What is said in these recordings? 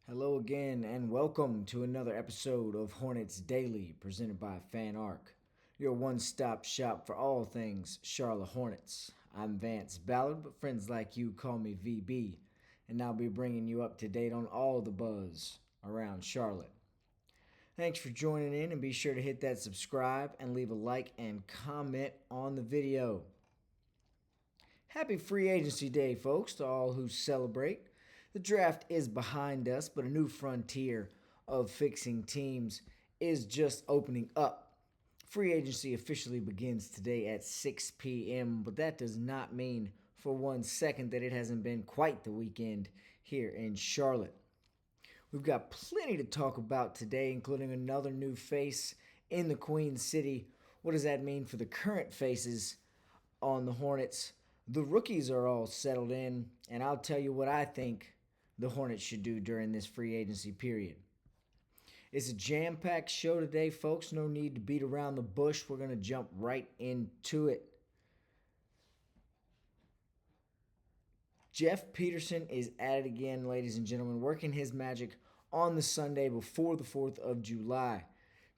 Hello again, and welcome to another episode of Hornets Daily, presented by FanArc, your one-stop shop for all things Charlotte Hornets. I'm Vance Ballard, but friends like you call me VB, and I'll be bringing you up to date on all the buzz around Charlotte. Thanks for joining in, and be sure to hit that subscribe and leave a like and comment on the video. Happy Free Agency Day, folks, to all who celebrate. The draft is behind us, but a new frontier of fixing teams is just opening up. Free agency officially begins today at 6 p.m., but that does not mean for 1 second that it hasn't been quite the weekend here in Charlotte. We've got plenty to talk about today, including another new face in the Queen City. What does that mean for the current faces on the Hornets? The rookies are all settled in, and I'll tell you what I think the Hornets should do during this free agency period. It's a jam-packed show today, folks. No need to beat around the bush. We're going to jump right into it. Jeff Peterson is at it again, ladies and gentlemen, working his magic on the Sunday before the 4th of July.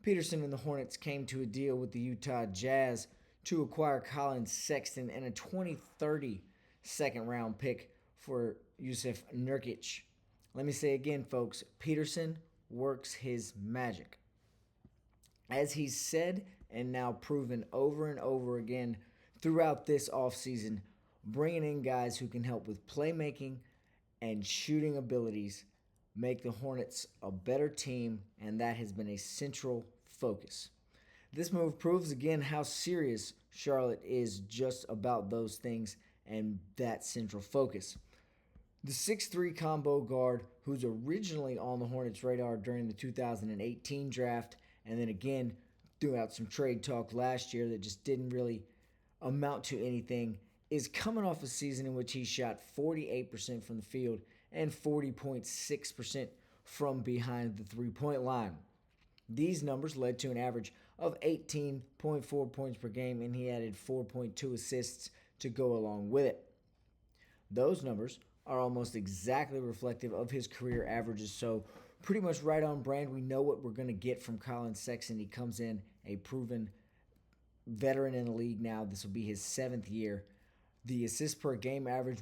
Peterson and the Hornets came to a deal with the Utah Jazz to acquire Colin Sexton and a 2030 second-round pick for Jusuf Nurkic. Let me say again, folks, Peterson works his magic. As he's said and now proven over and over again throughout this offseason, bringing in guys who can help with playmaking and shooting abilities make the Hornets a better team, and that has been a central focus. This move proves again how serious Charlotte is just about those things and that central focus. The 6'3 combo guard, who's originally on the Hornets' radar during the 2018 draft, and then again throughout some trade talk last year that just didn't really amount to anything, is coming off a season in which he shot 48% from the field and 40.6% from behind the three-point line. These numbers led to an average of 18.4 points per game, and he added 4.2 assists to go along with it. Those numbers are almost exactly reflective of his career averages, so pretty much right on brand. We know what we're going to get from Colin Sexton. He comes in a proven veteran in the league now. This will be his 7th year. The assist per game average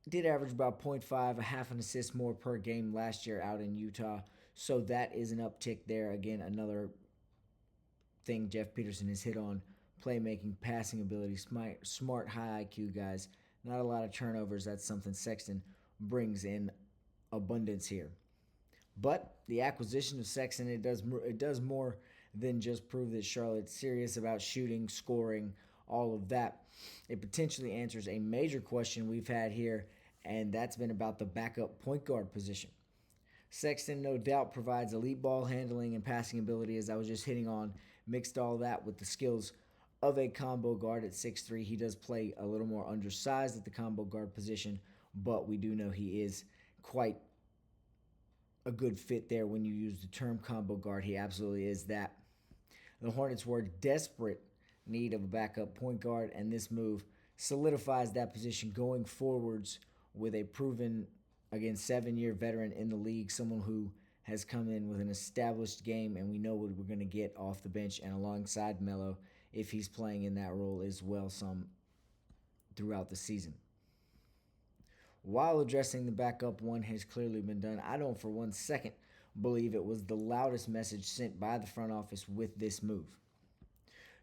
did average about 0.5, a half an assist more per game last year out in Utah. So that is an uptick there. Again, another thing Jeff Peterson has hit on: playmaking, passing ability, smart, high IQ guys. Not a lot of turnovers. That's something Sexton brings in abundance here. But the acquisition of Sexton, it does more than just prove that Charlotte's serious about shooting, scoring, all of that. It potentially answers a major question we've had here, and that's been about the backup point guard position. Sexton, no doubt, provides elite ball handling and passing ability, as I was just hitting on. Mixed all that with the skills of a combo guard at 6'3". He does play a little more undersized at the combo guard position, but we do know he is quite a good fit there when you use the term combo guard. He absolutely is that. The Hornets were desperate need of a backup point guard, and this move solidifies that position going forwards with a proven, again, 7-year veteran in the league, someone who has come in with an established game, and we know what we're going to get off the bench and alongside Melo if he's playing in that role as well some throughout the season. While addressing the backup one has clearly been done, I don't for 1 second believe it was the loudest message sent by the front office with this move.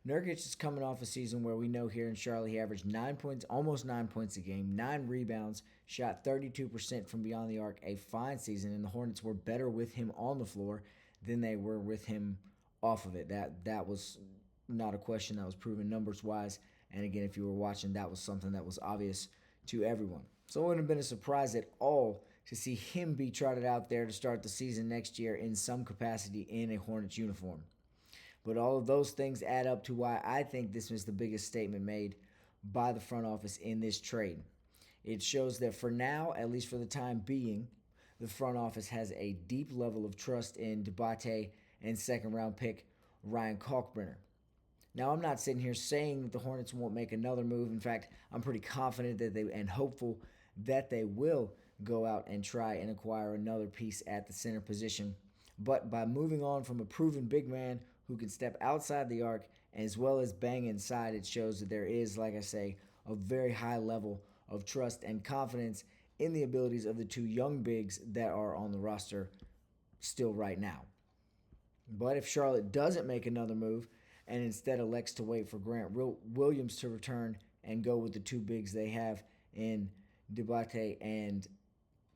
Nurkic is coming off a season where we know here in Charlotte he averaged 9 points, almost 9 points a game, 9 rebounds, shot 32% from beyond the arc, a fine season, and the Hornets were better with him on the floor than they were with him off of it. That was not a question. That was proven numbers-wise, and again, if you were watching, that was something that was obvious to everyone. So it wouldn't have been a surprise at all to see him be trotted out there to start the season next year in some capacity in a Hornets uniform. But all of those things add up to why I think this was the biggest statement made by the front office in this trade. It shows that for now, at least for the time being, the front office has a deep level of trust in Diabate and second-round pick Ryan Kalkbrenner. Now, I'm not sitting here saying that the Hornets won't make another move. In fact, I'm pretty confident that and hopeful that they will go out and try and acquire another piece at the center position. But by moving on from a proven big man who can step outside the arc as well as bang inside, it shows that there is, like I say, a very high level of trust and confidence in the abilities of the two young bigs that are on the roster still right now. But if Charlotte doesn't make another move and instead elects to wait for Grant Williams to return and go with the two bigs they have in Debate and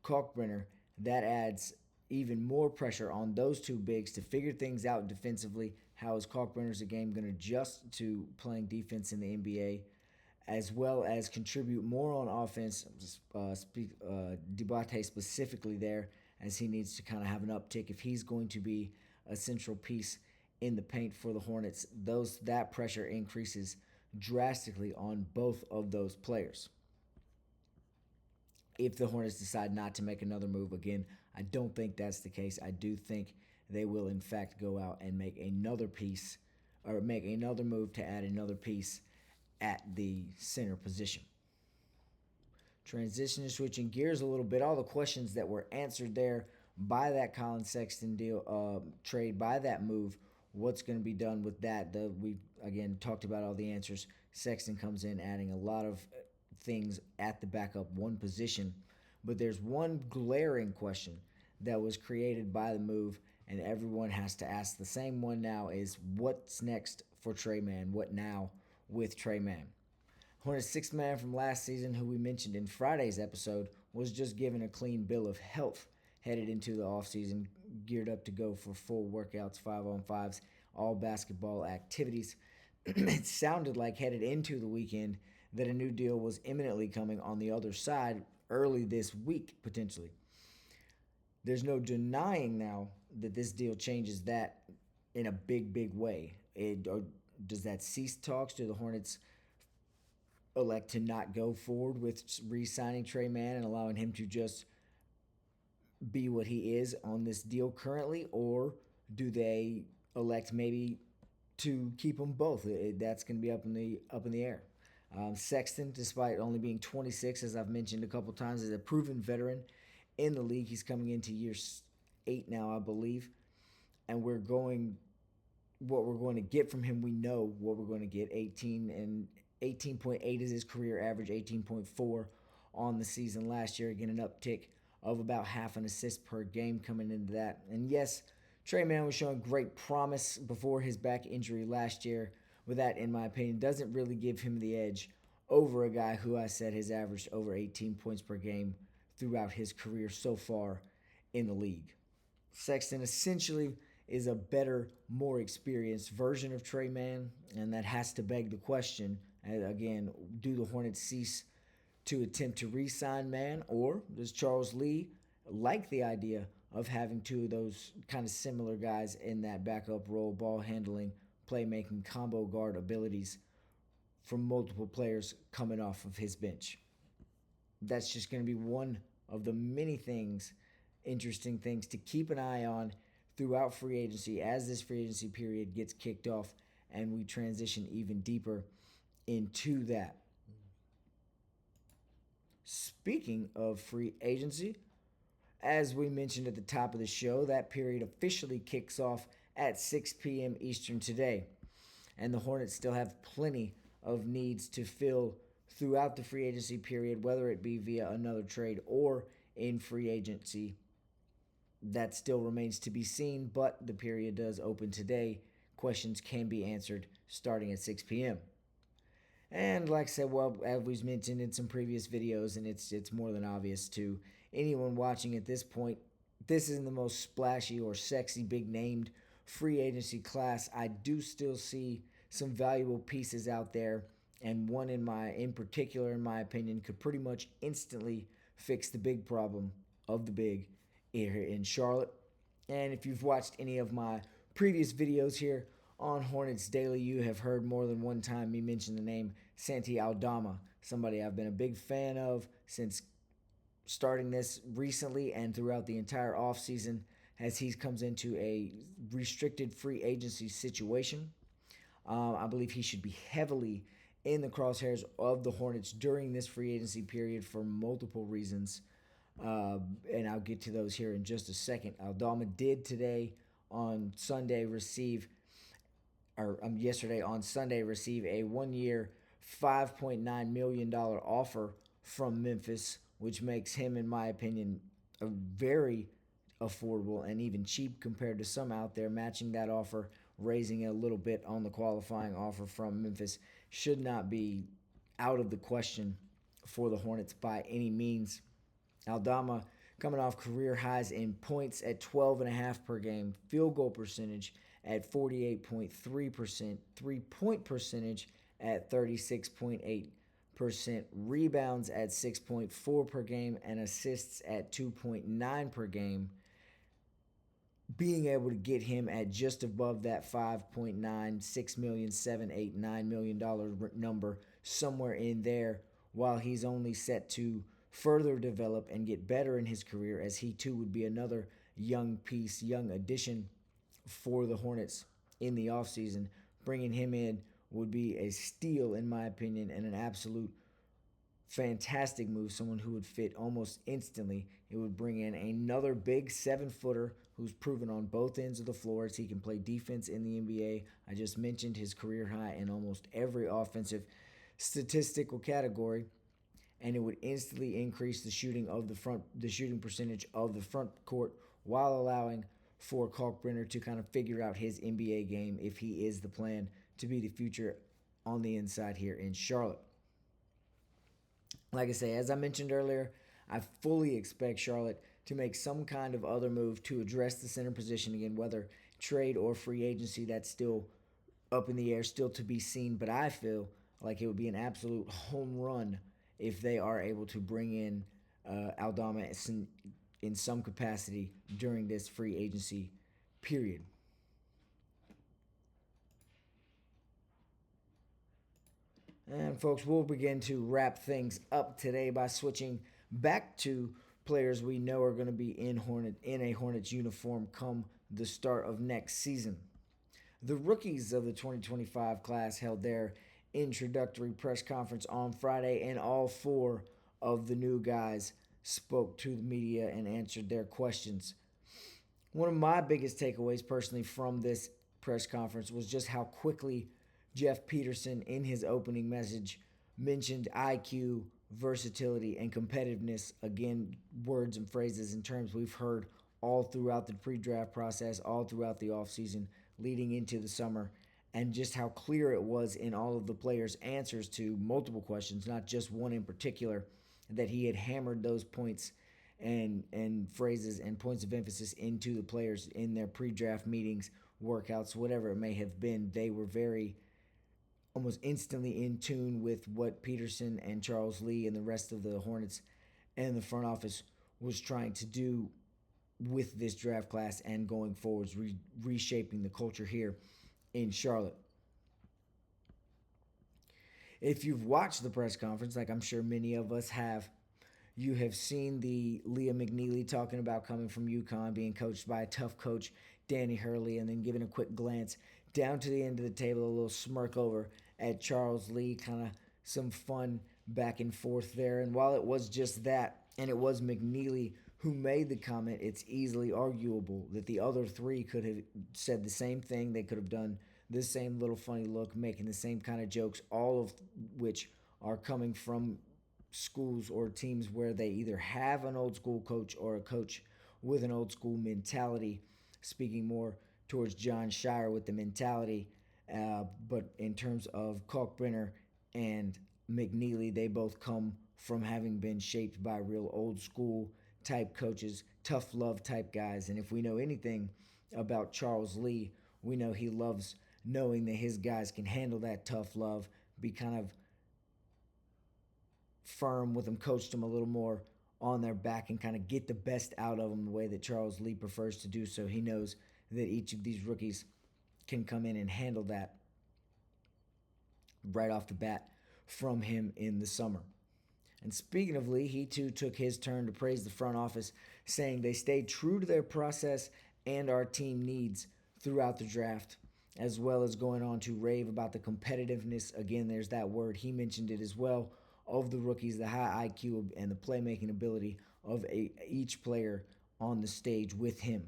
Kalkbrenner, that adds even more pressure on those two bigs to figure things out defensively. How is Kalkbrenner's game going to adjust to playing defense in the NBA, as well as contribute more on offense? Debate specifically there, as he needs to kind of have an uptick if he's going to be a central piece in the paint for the Hornets. That pressure increases drastically on both of those players. If the Hornets decide not to make another move, again, I don't think that's the case. I do think they will, in fact, go out and make another piece or make another move to add another piece at the center position. Transition to switching gears a little bit. All the questions that were answered there by that Colin Sexton deal trade, by that move, what's going to be done with that? We again talked about all the answers. Sexton comes in adding a lot of things at the backup one position, but there's one glaring question that was created by the move, and everyone has to ask the same one now: is what's next for Tre Mann? What now with Tre Mann? Hornets sixth man from last season, who we mentioned in Friday's episode, was just given a clean bill of health headed into the offseason, geared up to go for full workouts, 5-on-5s, all basketball activities. It sounded like headed into the weekend that a new deal was imminently coming on the other side early this week, potentially. There's no denying now that this deal changes that in a big, big way. Does that cease talks? Do the Hornets elect to not go forward with re-signing Tre Mann and allowing him to just be what he is on this deal currently, or do they elect maybe to keep them both? That's going to be up in the air. Sexton, despite only being 26, as I've mentioned a couple times, is a proven veteran in the league. He's coming into year 8 now, I believe, and what we're going to get from him, we know what we're going to get. 18.8 is his career average, 18.4 on the season last year. Again, an uptick of about half an assist per game coming into that. And yes, Tre Mann was showing great promise before his back injury last year. With that, in my opinion, doesn't really give him the edge over a guy who I said has averaged over 18 points per game throughout his career so far in the league. Sexton essentially is a better, more experienced version of Tre Mann, and that has to beg the question, again, do the Hornets cease to attempt to re-sign Mann, or does Charles Lee like the idea of having two of those kind of similar guys in that backup role, ball handling, playmaking, combo guard abilities from multiple players coming off of his bench? That's just going to be one of the many interesting things to keep an eye on throughout free agency as this free agency period gets kicked off and we transition even deeper into that. Speaking of free agency, as we mentioned at the top of the show, that period officially kicks off at 6 p.m. Eastern today. And the Hornets still have plenty of needs to fill throughout the free agency period, whether it be via another trade or in free agency. That still remains to be seen, but the period does open today. Questions can be answered starting at 6 p.m. And like I said, well, as we've mentioned in some previous videos, and it's more than obvious to anyone watching at this point, this isn't the most splashy or sexy, big-named free agency class. I do still see some valuable pieces out there, and one in particular, in my opinion, could pretty much instantly fix the big problem of the big here in Charlotte. And if you've watched any of my previous videos here on Hornets Daily, you have heard more than one time me mention the name Santi Aldama, somebody I've been a big fan of since starting this recently and throughout the entire offseason as he comes into a restricted free agency situation. I believe he should be heavily in the crosshairs of the Hornets during this free agency period for multiple reasons. and I'll get to those here in just a second. Aldama did today on Sunday receive, or yesterday on Sunday receive a 1-year, $5.9 million offer from Memphis, which makes him, in my opinion, a very affordable and even cheap compared to some out there. Matching that offer, raising it a little bit on the qualifying offer from Memphis should not be out of the question for the Hornets by any means. Aldama coming off career highs in points at 12.5 per game, field goal percentage at 48.3%, three-point percentage at 36.8%, rebounds at 6.4 per game, and assists at 2.9 per game. Being able to get him at just above that 5.9, $6 million, $7, $8, $9 million number, somewhere in there, while he's only set to further develop and get better in his career, as he too would be another young piece, young addition for the Hornets in the offseason. Bringing him in would be a steal, in my opinion, and an absolute fantastic move. Someone who would fit almost instantly. It would bring in another big 7-footer who's proven on both ends of the floor as he can play defense in the NBA. I just mentioned his career high in almost every offensive statistical category, and it would instantly increase the shooting percentage of the front court, while allowing for Kalkbrenner to kind of figure out his NBA game if he is the plan to be the future on the inside here in Charlotte. Like I say, as I mentioned earlier, I fully expect Charlotte to make some kind of other move to address the center position again, whether trade or free agency. That's still up in the air, still to be seen, but I feel like it would be an absolute home run if they are able to bring in Aldama in some capacity during this free agency period. And folks, we'll begin to wrap things up today by switching back to players we know are going to be in a Hornets uniform come the start of next season. The rookies of the 2025 class held their introductory press conference on Friday, and all 4 of the new guys spoke to the media and answered their questions. One of my biggest takeaways personally from this press conference was just how quickly Jeff Peterson, in his opening message, mentioned IQ, versatility, and competitiveness. Again, words and phrases and terms we've heard all throughout the pre-draft process, all throughout the offseason, leading into the summer, and just how clear it was in all of the players' answers to multiple questions, not just one in particular, that he had hammered those points and phrases and points of emphasis into the players in their pre-draft meetings, workouts, whatever it may have been. They were very almost instantly in tune with what Peterson and Charles Lee and the rest of the Hornets and the front office was trying to do with this draft class and going forwards, reshaping the culture here in Charlotte. If you've watched the press conference, like I'm sure many of us have, you have seen the Leah McNeely talking about coming from UConn, being coached by a tough coach, Danny Hurley, and then giving a quick glance down to the end of the table, a little smirk over at Charles Lee, kind of some fun back and forth there. And while it was just that, and it was McNeely who made the comment, it's easily arguable that the other 3 could have said the same thing. They could have done the same little funny look, making the same kind of jokes, all of which are coming from schools or teams where they either have an old school coach or a coach with an old school mentality, speaking more towards John Shire with the mentality. But in terms of Kalkbrenner and McNeely, they both come from having been shaped by real old school type coaches, tough love type guys. And if we know anything about Charles Lee, we know he loves knowing that his guys can handle that tough love, be kind of firm with them, coach them a little more on their back, and kind of get the best out of them the way that Charles Lee prefers to do so. He knows that each of these rookies can come in and handle that right off the bat from him in the summer. And speaking of Lee, he too took his turn to praise the front office, saying they stayed true to their process and our team needs throughout the draft, as well as going on to rave about the competitiveness. Again, there's that word. He mentioned it as well, of the rookies, the high IQ and the playmaking ability of each player on the stage with him.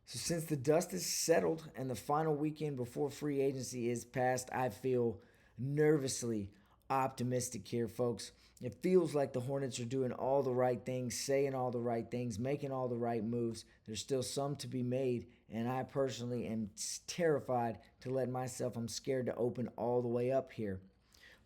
So since the dust is settled and the final weekend before free agency is past, I feel nervously optimistic here, folks. It feels like the Hornets are doing all the right things, saying all the right things, making all the right moves. There's still some to be made, and I personally am terrified to let myself. I'm scared to open all the way up here.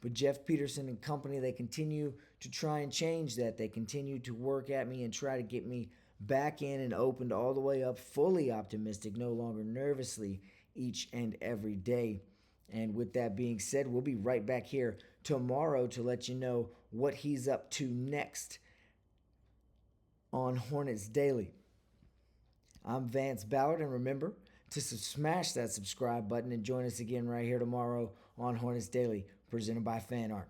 But Jeff Peterson and company, they continue to try and change that. They continue to work at me and try to get me back in and opened all the way up, fully optimistic, no longer nervously each and every day. And with that being said, we'll be right back here tomorrow to let you know what he's up to next on Hornets Daily. I'm Vance Ballard, and remember to smash that subscribe button and join us again right here tomorrow on Hornets Daily, presented by Fan Art.